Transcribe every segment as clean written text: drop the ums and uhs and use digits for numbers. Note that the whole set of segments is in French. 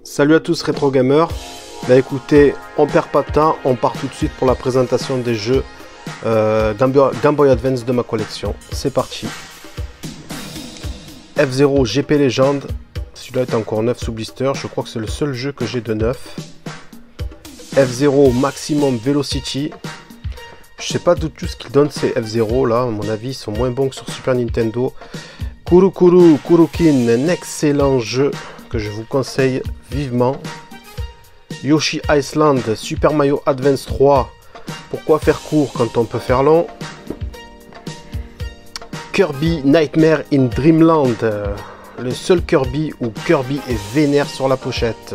Salut à tous Retro Gamer. Bah écoutez, on perd pas de temps, on part tout de suite pour la présentation des jeux Game Boy Advance de ma collection. C'est parti. F-Zero GP Legend. Celui-là est encore neuf sous blister. Je crois que c'est le seul jeu que j'ai de neuf. F-Zero Maximum Velocity. Je sais pas du tout ce qu'ils donnent ces F-Zero là. À mon avis, ils sont moins bons que sur Super Nintendo. Kurukuru Kurukin, un excellent jeu que je vous conseille vivement. Yoshi Island, Super Mario Advance 3. Pourquoi faire court quand on peut faire long? Kirby Nightmare in Dreamland. Le seul Kirby où Kirby est vénère sur la pochette.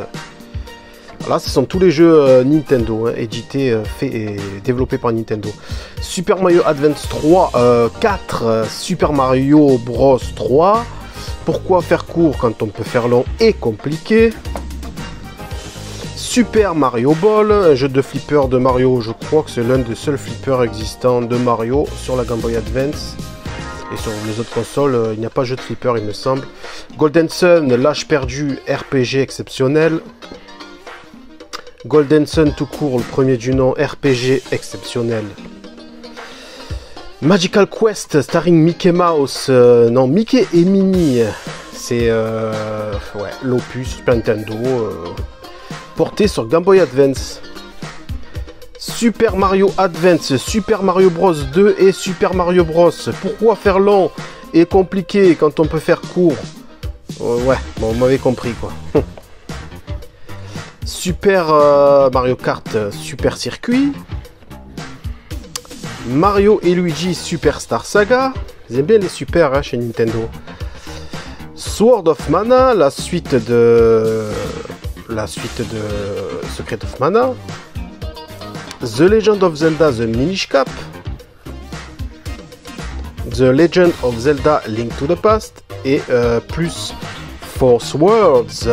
Là, ce sont tous les jeux Nintendo, hein, édités, faits et développés par Nintendo. Super Mario Advance 3, 4, Super Mario Bros 3. Pourquoi faire court quand on peut faire long et compliqué? Super Mario Ball, un jeu de flipper de Mario. Je crois que c'est l'un des seuls flippers existants de Mario sur la Game Boy Advance. Et sur les autres consoles, il n'y a pas de jeu de flipper, il me semble. Golden Sun, l'âge perdu, RPG exceptionnel. Golden Sun tout court, le premier du nom, RPG exceptionnel. Magical Quest starring Mickey Mouse, non Mickey et Minnie, c'est ouais, l'opus Super Nintendo porté sur Game Boy Advance. Super Mario Advance, Super Mario Bros 2 et Super Mario Bros. Pourquoi faire long et compliqué quand on peut faire court? Ouais, bon, vous m'avez compris quoi. Super Mario Kart Super Circuit. Mario et Luigi Superstar Saga. Vous aimez bien les super hein, chez Nintendo. Sword of Mana, la suite de Secret of Mana. The Legend of Zelda The Minish Cap. The Legend of Zelda Link to the Past. Et plus Force Worlds.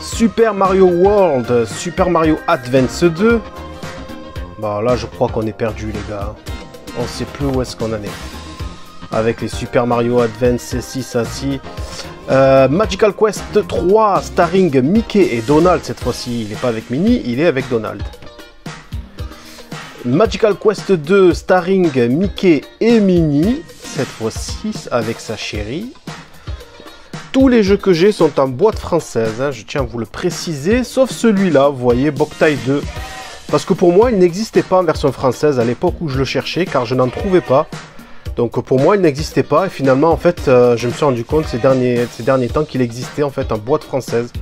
Super Mario World, Super Mario Advance 2. Bah là je crois qu'on est perdu les gars. On sait plus où est-ce qu'on en est. Avec les Super Mario Advance 6 ainsi. Magical Quest 3 starring Mickey et Donald cette fois-ci. Il n'est pas avec Minnie, il est avec Donald. Magical Quest 2 starring Mickey et Minnie. Cette fois-ci avec sa chérie. Tous les jeux que j'ai sont en boîte française, hein, je tiens à vous le préciser, sauf celui-là, vous voyez, Boktai 2. Parce que pour moi, il n'existait pas en version française à l'époque où je le cherchais, car je n'en trouvais pas. Donc pour moi, il n'existait pas, et finalement, en fait, je me suis rendu compte ces derniers temps qu'il existait en fait en boîte française.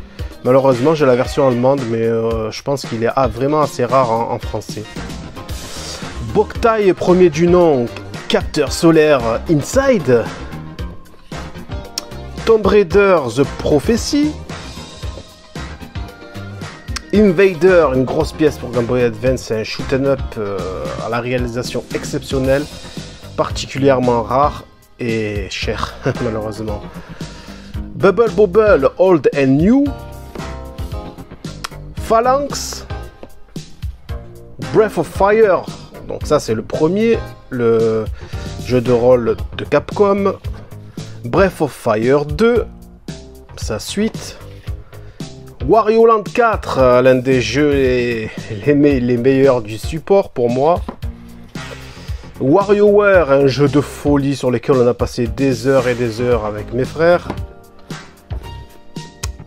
Malheureusement, j'ai la version allemande, mais je pense qu'il est vraiment assez rare en français. Boktai, premier du nom, capteur solaire Inside. Tomb Raider The Prophecy. Invader, une grosse pièce pour Game Boy Advance, c'est un shoot 'em up à la réalisation exceptionnelle, particulièrement rare et cher, malheureusement. Bubble Bobble, Old and New. Phalanx. Breath of Fire, donc ça c'est le premier, le jeu de rôle de Capcom. Breath of Fire 2, sa suite. Wario Land 4, l'un des jeux les meilleurs du support pour moi. WarioWare, un jeu de folie sur lequel on a passé des heures et des heures avec mes frères.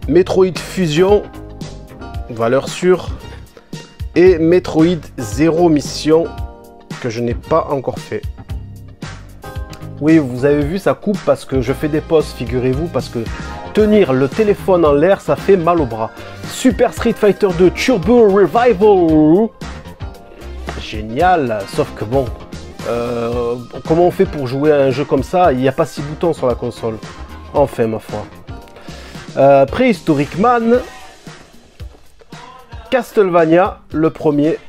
Metroid Fusion, valeur sûre. Et Metroid Zero Mission, que je n'ai pas encore fait. Oui, vous avez vu, ça coupe parce que je fais des pauses, figurez-vous, parce que tenir le téléphone en l'air, ça fait mal au bras. Super Street Fighter 2 Turbo Revival. Génial, sauf que bon, comment on fait pour jouer à un jeu comme ça? Il n'y a pas 6 boutons sur la console. Enfin, ma foi. Prehistoric Man. Castlevania, le premier.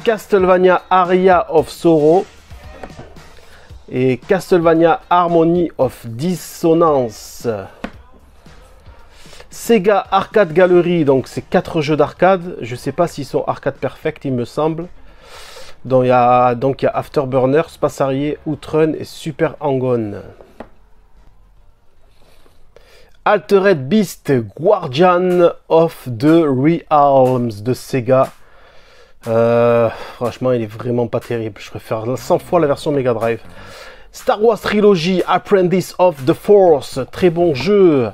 Castlevania Aria of Sorrow. Et Castlevania Harmony of Dissonance. Sega Arcade Gallery, donc c'est 4 jeux d'arcade. Je ne sais pas s'ils sont arcade perfect, il me semble. Donc il y a Afterburner, Space Harrier, Outrun et Super Hang-On. Altered Beast, Guardian of the Realms de Sega. Franchement, il est vraiment pas terrible. Je préfère 100 fois la version Mega Drive. Star Wars Trilogy, Apprentice of the Force, très bon jeu.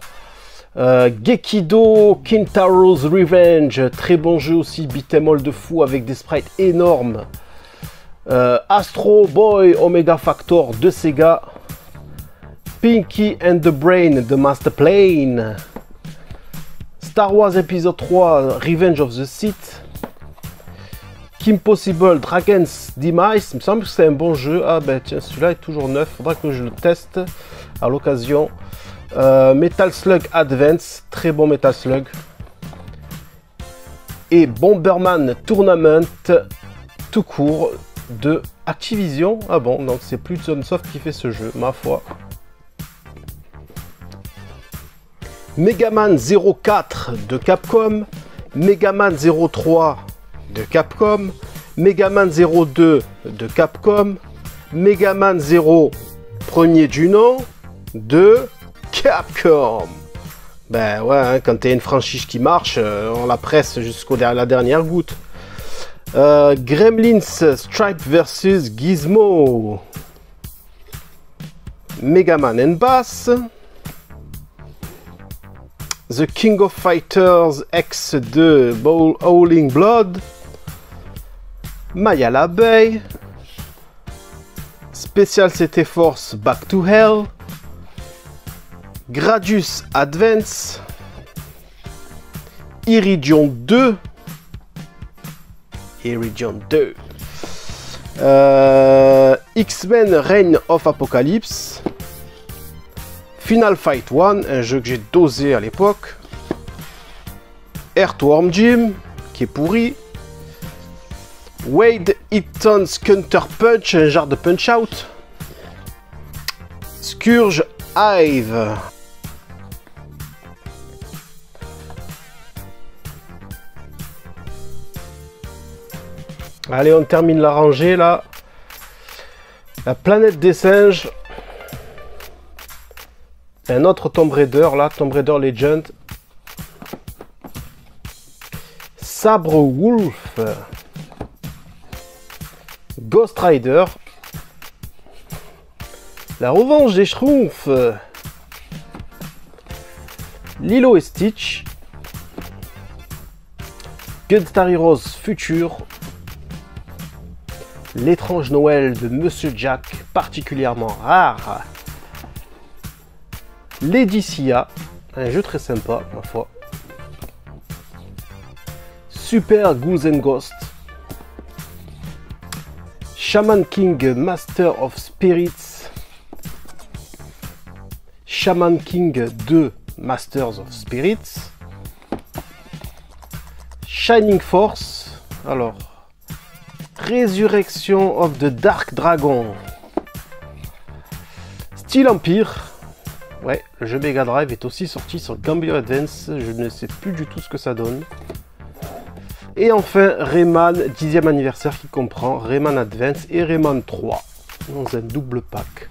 Gekido, Kintaro's Revenge, très bon jeu aussi, beat'em all de fou avec des sprites énormes. Astro Boy Omega Factor de Sega. Pinky and the Brain de Master Plane. Star Wars épisode 3, Revenge of the Sith. Kim Possible, Dragon's Demise, il me semble que c'est un bon jeu. Ah ben tiens, celui-là est toujours neuf, faudra que je le teste à l'occasion. Metal Slug Advance, très bon Metal Slug. Et Bomberman Tournament, tout court, de Activision. Ah bon, donc c'est plus Sunsoft qui fait ce jeu, ma foi. Megaman 04 de Capcom, Megaman 03 de Capcom, Megaman 02 de Capcom, Megaman 0 premier du nom de Capcom. Ben ouais, hein, quand t'es une franchise qui marche, on la presse jusqu'à la dernière goutte. Gremlins Stripe vs Gizmo, Megaman and Bass, The King of Fighters X2 Howling Blood, Maya l'abeille, Special CT Force Back to Hell, Gradius Advance, Iridion 2, X-Men Reign of Apocalypse, Final Fight 1, un jeu que j'ai dosé à l'époque, Earthworm Jim, qui est pourri, Wade Eaton's Counter Punch, un genre de punch out, Scourge Hive, allez, on termine la rangée là. La planète des singes. Un autre Tomb Raider là, Tomb Raider Legend. Sabre Wolf. Ghost Rider. La revanche des Schtroumpfs. Lilo et Stitch. Gunstar Heroes Future. L'étrange Noël de Monsieur Jack, particulièrement rare. Lady Sia, un jeu très sympa, ma foi. Super Ghouls and Ghosts. Shaman King Master of Spirits. Shaman King 2 Masters of Spirits. Shining Force. Alors, Resurrection of the Dark Dragon. Steel Empire. Ouais, le jeu Mega Drive est aussi sorti sur Game Boy Advance. Je ne sais plus du tout ce que ça donne. Et enfin, Rayman 10e anniversaire qui comprend Rayman Advance et Rayman 3 dans un double pack.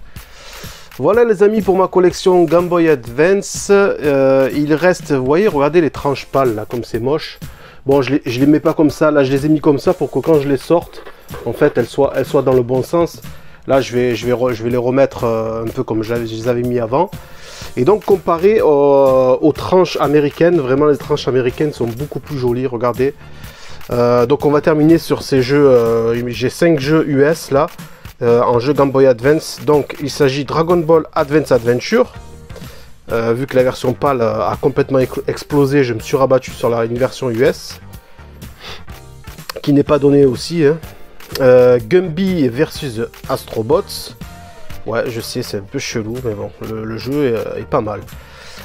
Voilà les amis pour ma collection Game Boy Advance. Il reste, vous voyez, regardez les tranches pâles là, comme c'est moche. Bon, je les mets pas comme ça, là je les ai mis comme ça pour que quand je les sorte, en fait, elles soient dans le bon sens. Là, je vais les remettre un peu comme je les avais mis avant. Et donc, comparé aux tranches américaines, vraiment les tranches américaines sont beaucoup plus jolies, regardez. Donc, on va terminer sur ces jeux. J'ai 5 jeux US là, en jeu Game Boy Advance. Donc, il s'agit Dragon Ball Advance Adventure. Vu que la version PAL a complètement explosé, je me suis rabattu sur une version US qui n'est pas donnée aussi. Hein. Gumby versus Astrobots. Ouais, je sais, c'est un peu chelou, mais bon, le jeu est pas mal.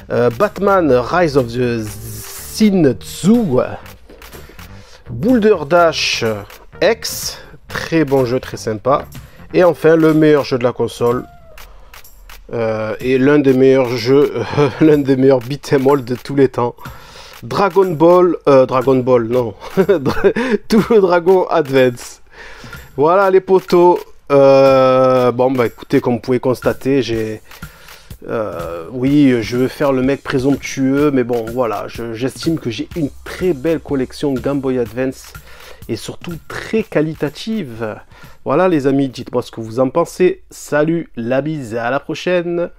Batman Rise of the Zinzu. Boulder Dash X. Très bon jeu, très sympa. Et enfin, le meilleur jeu de la console. Et l'un des meilleurs jeux, l'un des meilleurs beat'em all de tous les temps. Dragon Ball, non. Tout le Dragon Advance. Voilà les potos. Bon bah écoutez, comme vous pouvez constater, Oui, je veux faire le mec présomptueux, mais bon, voilà, j'estime que j'ai une très belle collection Game Boy Advance et surtout très qualitative. Voilà les amis, dites-moi ce que vous en pensez. Salut, la bise, à la prochaine.